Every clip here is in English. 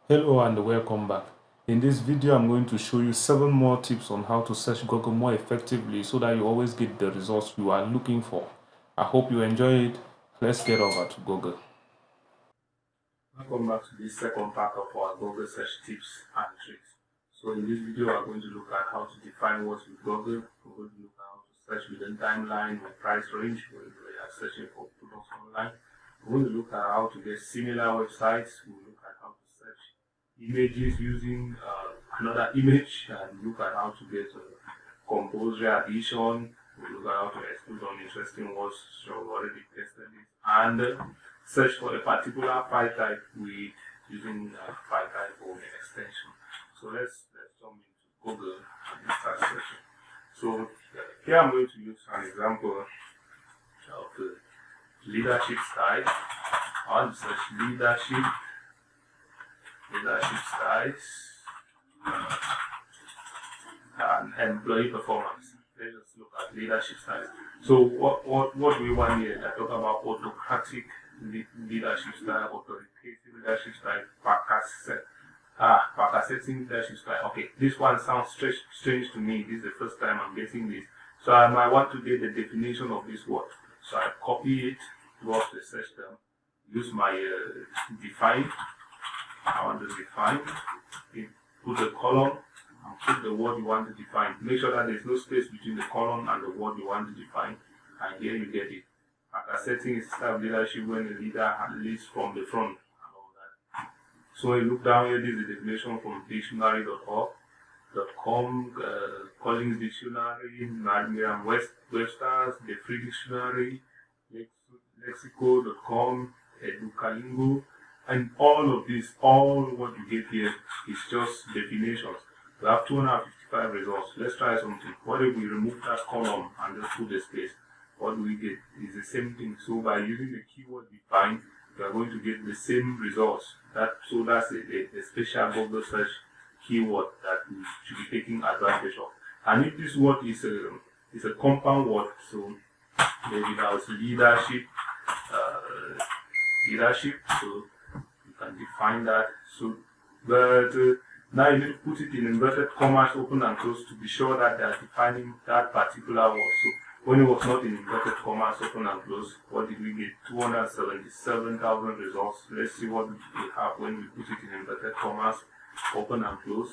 Hello and welcome back. In this video, I'm going to show you 7 more tips on how to search Google more effectively so that you always get the results you are looking for. I hope you enjoy it. Let's get over to Google. Welcome back to this second part of our Google search tips and tricks. So in this video, we're going to look at how to define words with Google. We're going to look at how to search within timeline or price range when we are searching for products online. We're going to look at how to get similar websites. We'll look at how to search images using another image, and look at how to get compulsory addition. We look at how to exclude uninteresting words, so we already tested it, and search for a particular file type with using file type or extension. So let's jump into Google and start searching. So here I'm going to use an example of leadership style. I want to search leadership styles and employee performance. Let's just look at leadership styles. So what do we want here? I talk about autocratic leadership style, authoritative leadership style, Pakassetting leadership style. Okay, this one sounds strange to me. This is the first time I'm getting this. So I might want to get the definition of this word. So I copy it, go up to the search term, use my define. I want to define, put the column, and put the word you want to define. Make sure that there is no space between the column and the word you want to define, and here you get it. Setting is style of leadership when the leader leads from the front and all that. So when you look down here, this is the definition from dictionary.org, .com, Collins Dictionary, Merriam-Webster's, the Free Dictionary, Lexico.com, Educalingo. And all of this, all what you get here is just definitions. We have 255 results. Let's try something. What if we remove that column and just put the space? What do we get? It's the same thing. So by using the keyword define, we are going to get the same results. That's a special Google search keyword that we should be taking advantage of. And if this word is a compound word, so maybe that was leadership, so can define that. So, but now you need to put it in inverted commas, open and close, to be sure that they are defining that particular word. So when it was not in inverted commas, open and close, what did we get? 277,000 results. Let's see what we have when we put it in inverted commas, open and close.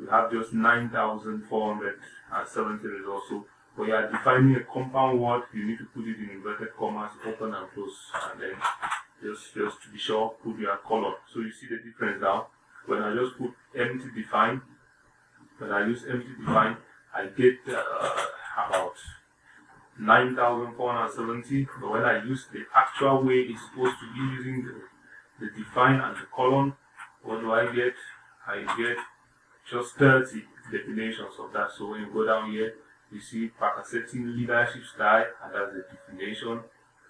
We have just 9,470 results. So when you are defining a compound word, you need to put it in inverted commas, open and close, and then just to be sure, put your column. So you see the difference now. When I just put empty define, when I use empty define, I get about 9,470. But when I use the actual way it's supposed to be using the define and the column, what do I get? I get just 30 definitions of that. So when you go down here, you see Pakassetting leadership style, and that's the definition.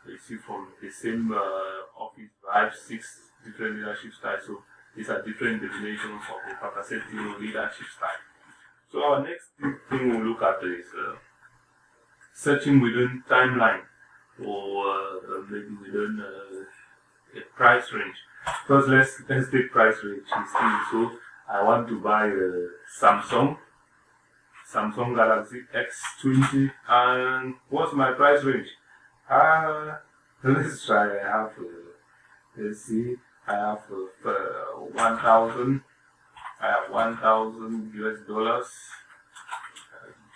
You see from the same office vibe, 6 different leadership styles. So these are different definitions of the Pakassetting leadership style. So our next thing we'll look at is searching within timeline, or maybe within a price range. First, let's take price range. So I want to buy a Samsung Galaxy S20, and what's my price range? Let's try. I have, let's see, I have 1,000. I have 1,000 US dollars.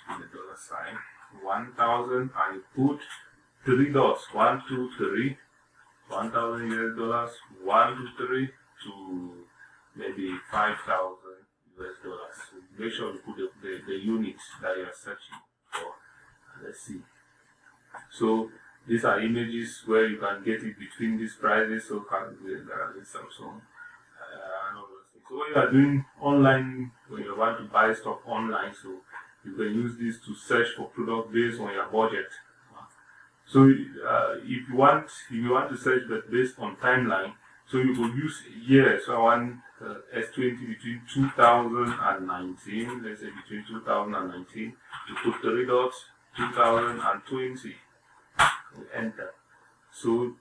The dollar sign. 1,000. I put 3 dots. 1, 2, 3. 1,000 US dollars. 1, 2, 3 to maybe 5,000 US dollars. So make sure you put the units that you are searching for. Let's see. So these are images where you can get it between these prices. So Samsung and all those things. So when you are doing online, when you want to buy stuff online, so you can use this to search for product based on your budget. So if you want to search but based on timeline, so you could use years. So I want S20 between 2019. Let's say between 2019. You put 3 dots. 2020. Enter. So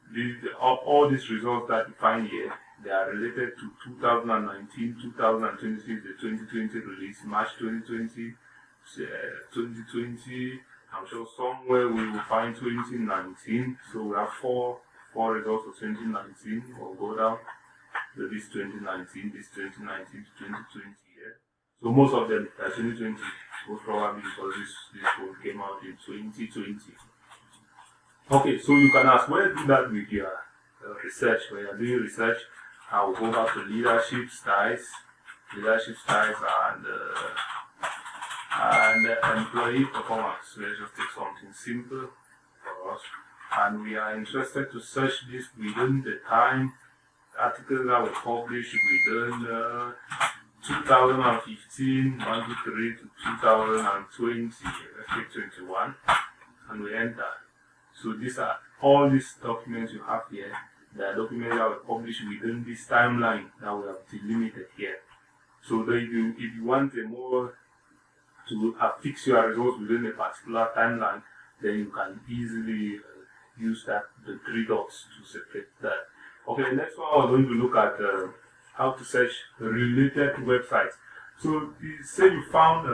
all these results that you find here, they are related to 2019, 2020 is the 2020 release, March 2020, 2020. I'm sure somewhere we will find 2019. So we have four results of 2019. We'll go down to this 2019, this 2019 to 2020 here. So most of them are 2020, most probably because this one came out in 2020. Okay, so you can ask, where do that with your research? When you're doing research, I will go back to leadership styles, and employee performance. Let's just take something simple for us. And we are interested to search this within the time articles that were published within 2015, 1 to 3 to 2020, let's take 21, and we enter. So these are all these documents you have here. They are documents that were published within this timeline that we have delimited here. So that if you want a more to affix your results within a particular timeline, then you can easily use the three dots to separate that. Okay, next one we're going to look at how to search related websites. So say you found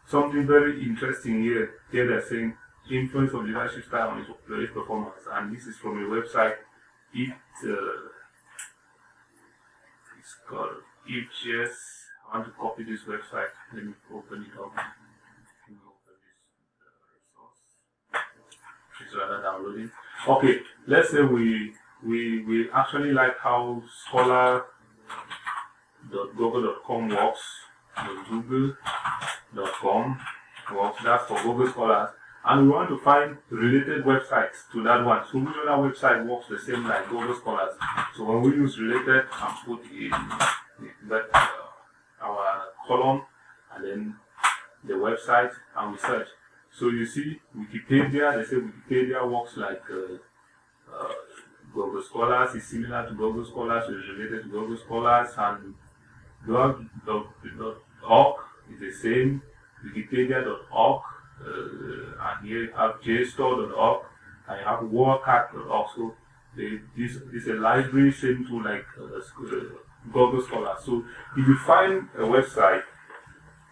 something very interesting here. Here they're saying influence of leadership style on employee performance, and this is from a website. It's called IPGS. I want to copy this website. Let me open it up. Let me open this resource. It's rather downloading. Okay, let's say we actually like how scholar.google.com works. Google.com works. That's for Google Scholars. And we want to find related websites to that one. So which other website works the same like Google Scholars? So when we use related and put in our column and then the website and we search. So you see Wikipedia, they say Wikipedia works like Google Scholars, is similar to Google Scholars, is related to Google Scholars, and blog.org is the same, Wikipedia.org. And here you have JSTOR.org and you have WordCat.org. So this is a library same to like Google Scholar. So if you find a website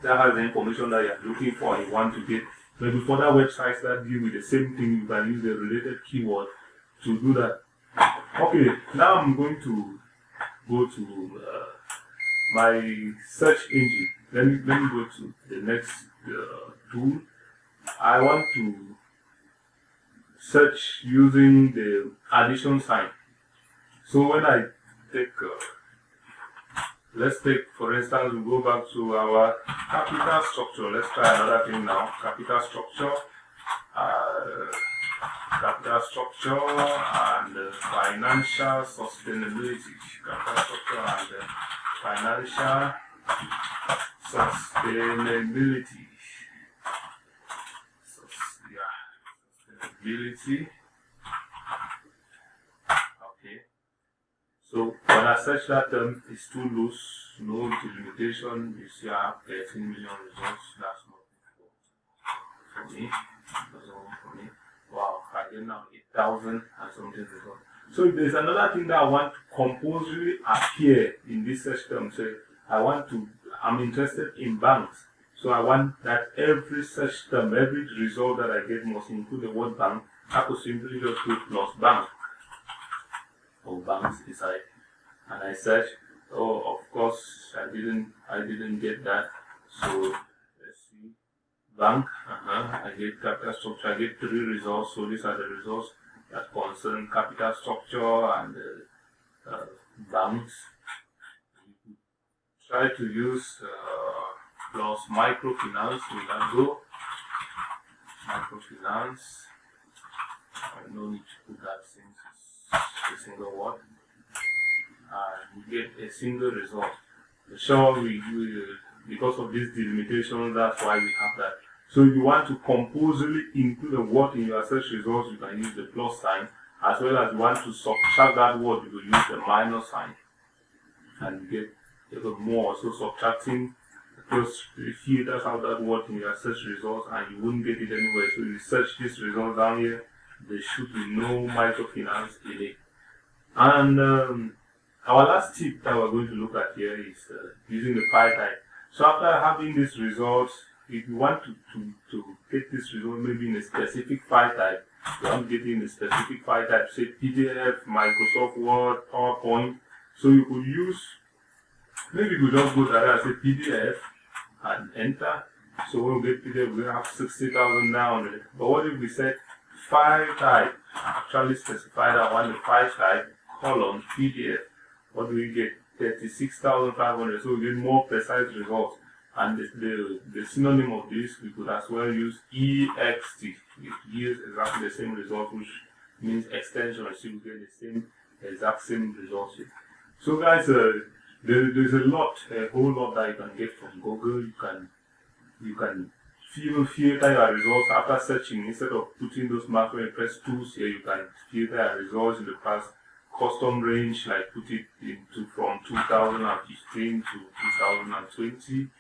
that has the information that you're looking for and you want to get, maybe for that websites that deal with the same thing, you can use the related keyword to do that. Okay, now I'm going to go to my search engine. Let me go to the next tool. I want to search using the addition sign. So when I take, let's take, for instance, we go back to our capital structure. Let's try another thing now. Capital structure and financial sustainability. Capital structure and financial sustainability. Okay. So when I search that term, it's too loose, no delimitation. You see, I have 13 million results. That's not for me. That's all for me. Wow, I get now 8,000 and something results. So if there's another thing that I want to compulsorily appear in this search term, say I'm interested in banks. So I want that every search term, every result that I get must include the word bank. I could simply just put plus bank or banks inside, and I search. Oh, of course, I didn't get that. So let's see, bank. I get capital structure. I get 3 results. So these are the results that concern capital structure and banks. Try to use plus microfinance. Will that go? Microfinance. No need to put that since it's a single word. And we get a single result. Sure, we because of this delimitation, that's why we have that. So if you want to compulsorily include a word in your search results, you can use the plus sign. As well as you want to subtract that word, you will use the minus sign. And you get even more. So subtracting, just filters out that word in your search results and you wouldn't get it anywhere. So you search this result down here, there should be no microfinance in it. And Our last tip that we're going to look at here is using the file type. So after having this result, if you want to get this result maybe in a specific file type, you want to get in a specific file type, say PDF, Microsoft Word, PowerPoint. So you could use, maybe you could just go to that and say PDF and enter. So when we get PDF, we're going to have 60,900. But what if we said file type? Actually specify that one, the file type, colon, PDF. What do we get? 36,500. So we get more precise results. And the synonym of this, we could as well use EXT. It gives exactly the same result, which means extension. So you get the exact same results here. So guys, there's a whole lot that you can get from Google. You can even filter your results after searching. Instead of putting those macro impress tools here, you can filter your results in the past. Custom range, like put it into from 2015 to 2020.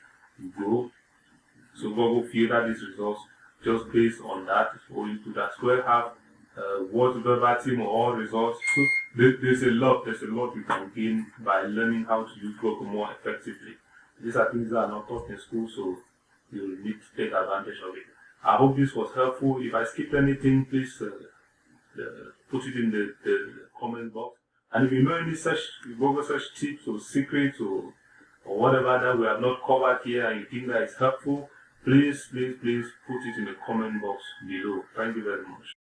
You go. So Google filter these results just based on that. Or you could as well have word verbatim or all results. So there's a lot you can gain by learning how to use Google more effectively. These are things that are not taught in school, so you'll need to take advantage of it. I hope this was helpful. If I skipped anything, please put it in the comment box. And if you know any such Google search tips or secrets or whatever that we have not covered here and you think that is helpful, please put it in the comment box below. Thank you very much.